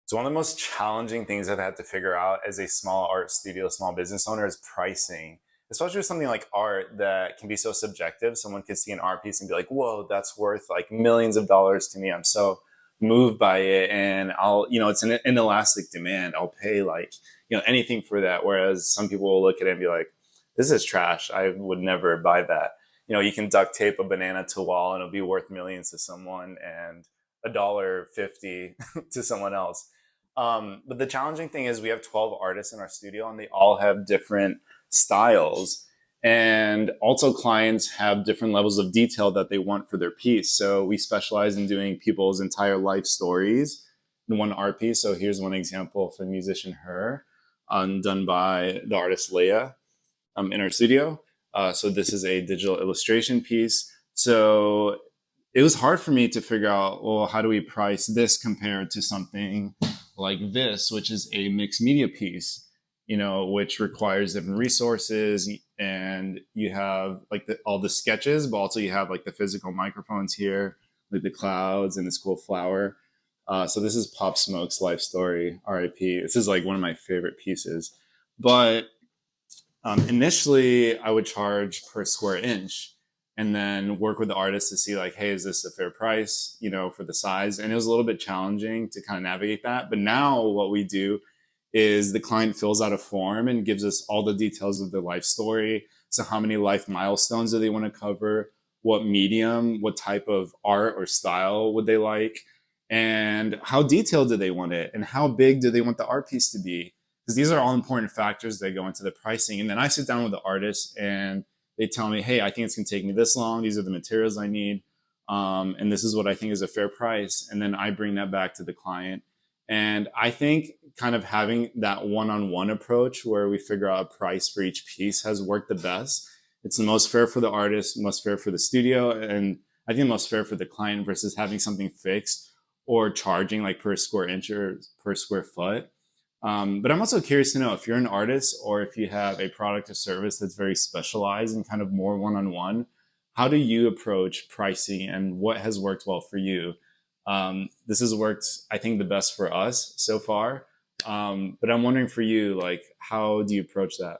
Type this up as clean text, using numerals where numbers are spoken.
So one of the most challenging things I've had to figure out as a small art studio, small business owner is pricing, especially with something like art that can be so subjective. Someone could see an art piece and be like, whoa, that's worth like millions of dollars to me. I'm so moved by it. And it's an inelastic demand. I'll pay like, anything for that. Whereas some people will look at it and be like, this is trash. I would never buy that. You can duct tape a banana to a wall and it'll be worth millions to someone and $1.50 to someone else. But the challenging thing is we have 12 artists in our studio and they all have different styles. And also clients have different levels of detail that they want for their piece. So we specialize in doing people's entire life stories in one art piece. So here's one example for the musician Her, done by the artist Leia in our studio. So this is a digital illustration piece. So it was hard for me to figure out, well, how do we price this compared to something like this, which is a mixed media piece, which requires different resources, and you have like all the sketches, but also you have like the physical microphones here, like the clouds and this cool flower. So this is Pop Smoke's life story, RIP. This is like one of my favorite pieces. But initially, I would charge per square inch and then work with the artist to see like, hey, is this a fair price, for the size? And it was a little bit challenging to kind of navigate that. But now what we do is the client fills out a form and gives us all the details of their life story. So how many life milestones do they want to cover? What medium, what type of art or style would they like? And how detailed do they want it? And how big do they want the art piece to be? Because these are all important factors that go into the pricing. And then I sit down with the artist and they tell me, hey, I think it's going to take me this long. These are the materials I need. And this is what I think is a fair price. And then I bring that back to the client. And I think kind of having that one-on-one approach where we figure out a price for each piece has worked the best. It's the most fair for the artist, most fair for the studio, and I think most fair for the client versus having something fixed or charging like per square inch or per square foot. But I'm also curious to know if you're an artist or if you have a product or service that's very specialized and kind of more one-on-one, how do you approach pricing and what has worked well for you? This has worked, I think, the best for us so far. But I'm wondering for you, like, how do you approach that?